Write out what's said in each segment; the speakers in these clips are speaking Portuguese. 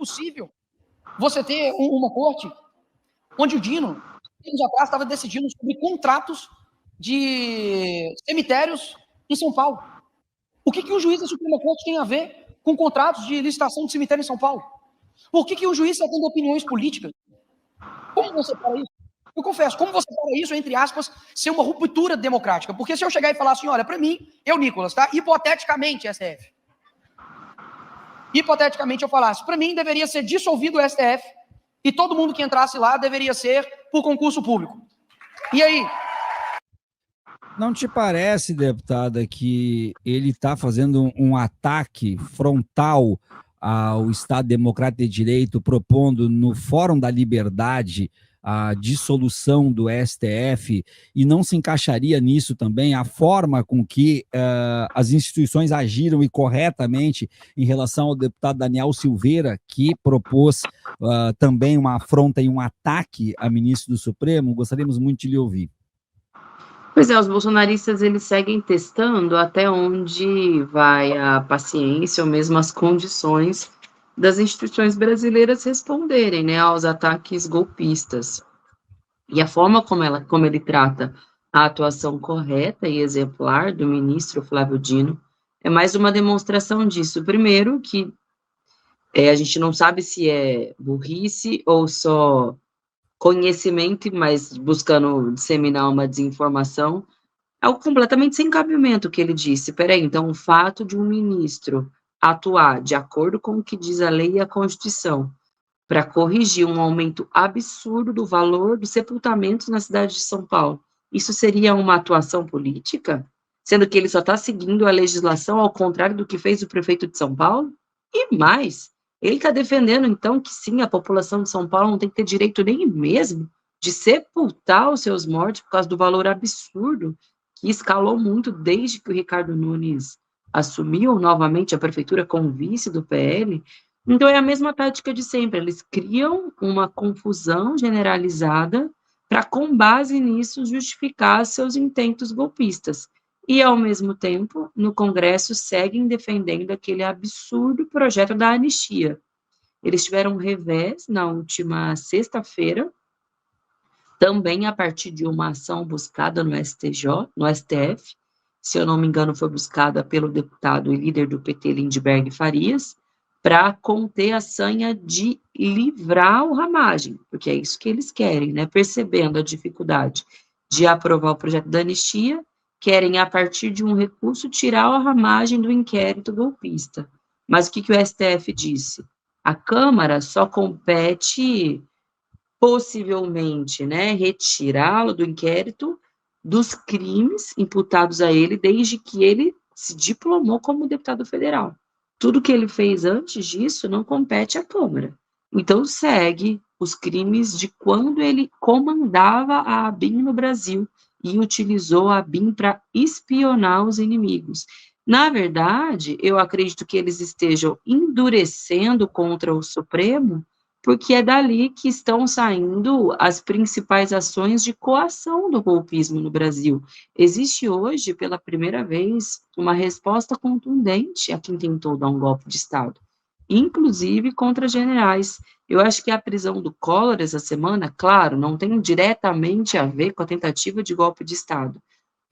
possível você ter uma corte onde o Dino, anos atrás, estava decidindo sobre contratos de cemitérios em São Paulo. O que o juiz da Suprema Corte tem a ver com contratos de licitação de cemitério em São Paulo? Por que o juiz está tendo opiniões políticas? Como você para isso? Eu confesso, como você para isso, entre aspas, ser uma ruptura democrática? Porque se eu chegar e falar assim, olha, para mim, eu, Nicolas, tá? Hipoteticamente, STF. Hipoteticamente eu falasse, para mim deveria ser dissolvido o STF e todo mundo que entrasse lá deveria ser por concurso público. E aí? Não te parece, deputada, que ele está fazendo um ataque frontal ao Estado Democrático de Direito, propondo no Fórum da Liberdade a dissolução do STF, e não se encaixaria nisso também a forma com que as instituições agiram e corretamente em relação ao deputado Daniel Silveira, que propôs também uma afronta e um ataque a ministro do Supremo? Gostaríamos muito de lhe ouvir. Pois é, os bolsonaristas, eles seguem testando até onde vai a paciência ou mesmo as condições das instituições brasileiras responderem, né, aos ataques golpistas. E a forma como ele trata a atuação correta e exemplar do ministro Flávio Dino é mais uma demonstração disso. Primeiro, que a gente não sabe se é burrice ou só conhecimento, mas buscando disseminar uma desinformação, é algo completamente sem cabimento que ele disse. Peraí, então o fato de um ministro atuar de acordo com o que diz a lei e a Constituição para corrigir um aumento absurdo do valor dos sepultamentos na cidade de São Paulo, isso seria uma atuação política? Sendo que ele só está seguindo a legislação ao contrário do que fez o prefeito de São Paulo? E mais, ele está defendendo, então, que sim, a população de São Paulo não tem que ter direito nem mesmo de sepultar os seus mortos por causa do valor absurdo que escalou muito desde que o Ricardo Nunes assumiu novamente a prefeitura com o vice do PL. Então, é a mesma tática de sempre, eles criam uma confusão generalizada para, com base nisso, justificar seus intentos golpistas. E, ao mesmo tempo, no Congresso, seguem defendendo aquele absurdo projeto da anistia. Eles tiveram um revés na última sexta-feira, também a partir de uma ação buscada no STF, se eu não me engano, foi buscada pelo deputado e líder do PT, Lindbergh Farias, para conter a sanha de livrar o Ramagem, porque é isso que eles querem, né? Percebendo a dificuldade de aprovar o projeto da anistia, querem, a partir de um recurso, tirar a Ramagem do inquérito golpista. Mas o que o STF disse? A Câmara só compete, possivelmente, né, retirá-lo do inquérito dos crimes imputados a ele, desde que ele se diplomou como deputado federal. Tudo que ele fez antes disso não compete à Câmara. Então, segue os crimes de quando ele comandava a ABIN no Brasil e utilizou a ABIN para espionar os inimigos. Na verdade, eu acredito que eles estejam endurecendo contra o Supremo, porque é dali que estão saindo as principais ações de coação do golpismo no Brasil. Existe hoje, pela primeira vez, uma resposta contundente a quem tentou dar um golpe de Estado, inclusive contra generais. Eu acho que a prisão do Collor essa semana, claro, não tem diretamente a ver com a tentativa de golpe de Estado,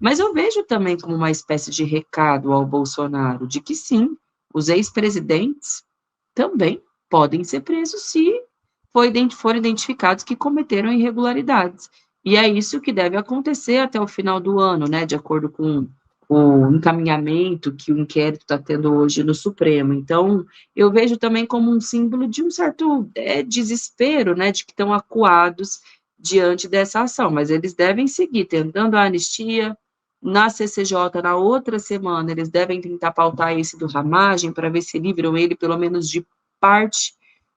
mas eu vejo também como uma espécie de recado ao Bolsonaro, de que sim, os ex-presidentes também podem ser presos se forem identificados que cometeram irregularidades. E é isso que deve acontecer até o final do ano, né, de acordo com o encaminhamento que o inquérito está tendo hoje no Supremo. Então, eu vejo também como um símbolo de um certo desespero, né, de que estão acuados diante dessa ação, mas eles devem seguir tentando a anistia. Na CCJ, na outra semana, eles devem tentar pautar esse do Ramagem para ver se livram ele, pelo menos, de parte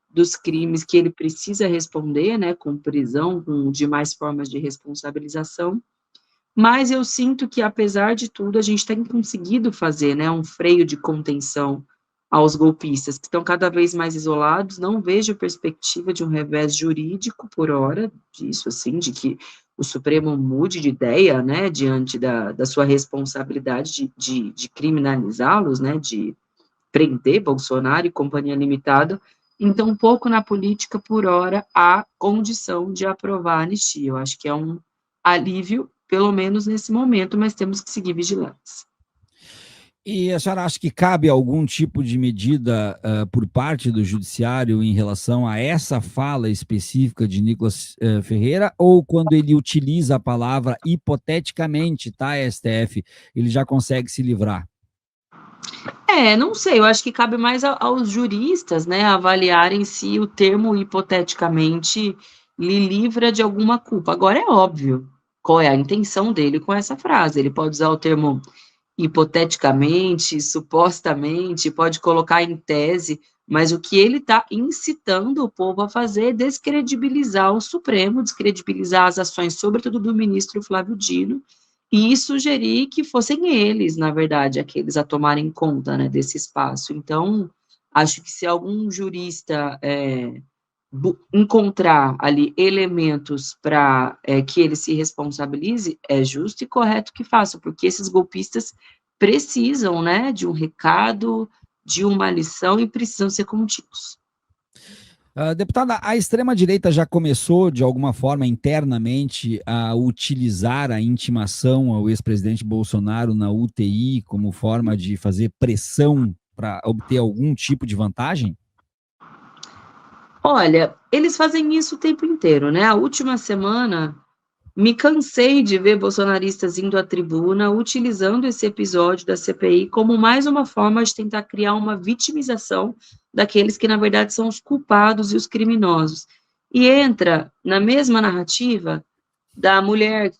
dos crimes que ele precisa responder, né, com prisão, com demais formas de responsabilização. Mas eu sinto que, apesar de tudo, a gente tem conseguido fazer, né, um freio de contenção aos golpistas, que estão cada vez mais isolados. Não vejo perspectiva de um revés jurídico por hora disso, assim, de que o Supremo mude de ideia, né, diante da sua responsabilidade de criminalizá-los, né, de prender Bolsonaro e companhia limitada. Então, pouco na política, por hora, há condição de aprovar a anistia. Eu acho que é um alívio, pelo menos nesse momento, mas temos que seguir vigilantes. E a senhora acha que cabe algum tipo de medida por parte do Judiciário em relação a essa fala específica de Nicolas Ferreira, ou quando ele utiliza a palavra hipoteticamente, tá, STF, ele já consegue se livrar? Não sei, eu acho que cabe mais aos juristas, né, avaliarem se o termo hipoteticamente lhe livra de alguma culpa. Agora é óbvio qual é a intenção dele com essa frase. Ele pode usar o termo hipoteticamente, supostamente, pode colocar em tese, mas o que ele está incitando o povo a fazer é descredibilizar o Supremo, descredibilizar as ações, sobretudo do ministro Flávio Dino, e sugerir que fossem eles, na verdade, aqueles a tomarem conta, né, desse espaço. Então, acho que se algum jurista encontrar ali elementos para que ele se responsabilize, é justo e correto que faça, porque esses golpistas precisam, né, de um recado, de uma lição e precisam ser contidos. Deputada, a extrema-direita já começou, de alguma forma, internamente, a utilizar a intimação ao ex-presidente Bolsonaro na UTI como forma de fazer pressão para obter algum tipo de vantagem? Olha, eles fazem isso o tempo inteiro, né? A última semana, me cansei de ver bolsonaristas indo à tribuna, utilizando esse episódio da CPI como mais uma forma de tentar criar uma vitimização daqueles que, na verdade, são os culpados e os criminosos. E entra na mesma narrativa da mulher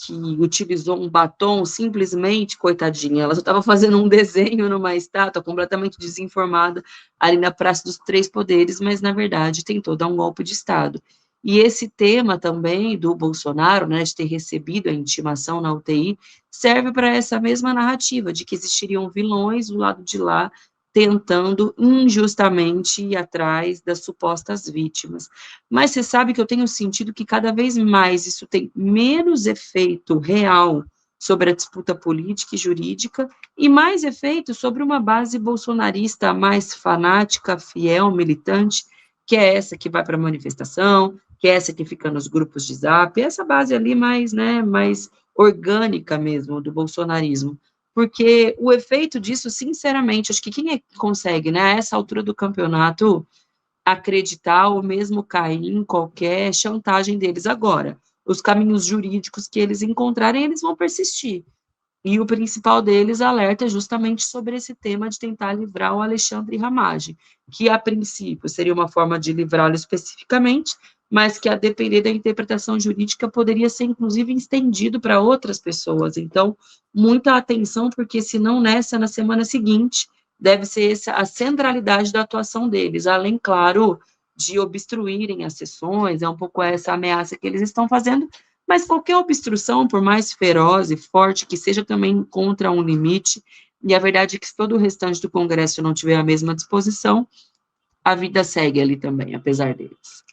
que utilizou um batom simplesmente, coitadinha, ela só estava fazendo um desenho numa estátua completamente desinformada ali na Praça dos Três Poderes, mas, na verdade, tentou dar um golpe de Estado. E esse tema também do Bolsonaro, né, de ter recebido a intimação na UTI, serve para essa mesma narrativa, de que existiriam vilões do lado de lá, tentando injustamente ir atrás das supostas vítimas. Mas você sabe que eu tenho sentido que cada vez mais isso tem menos efeito real sobre a disputa política e jurídica e mais efeito sobre uma base bolsonarista mais fanática, fiel, militante, que é essa que vai para a manifestação, que é essa que fica nos grupos de zap, essa base ali mais, né, mais orgânica mesmo do bolsonarismo. Porque o efeito disso, sinceramente, acho que quem é que consegue, né, a essa altura do campeonato, acreditar ou mesmo cair em qualquer chantagem deles agora. Os caminhos jurídicos que eles encontrarem, eles vão persistir. E o principal deles alerta justamente sobre esse tema de tentar livrar o Alexandre Ramagem, que a princípio seria uma forma de livrá-lo especificamente, mas que a depender da interpretação jurídica poderia ser inclusive estendido para outras pessoas. Então, muita atenção, porque se não nessa, na semana seguinte, deve ser essa a centralidade da atuação deles, além, claro, de obstruírem as sessões, é um pouco essa ameaça que eles estão fazendo, mas qualquer obstrução, por mais feroz e forte que seja, também encontra um limite, e a verdade é que se todo o restante do Congresso não tiver a mesma disposição, a vida segue ali também, apesar deles.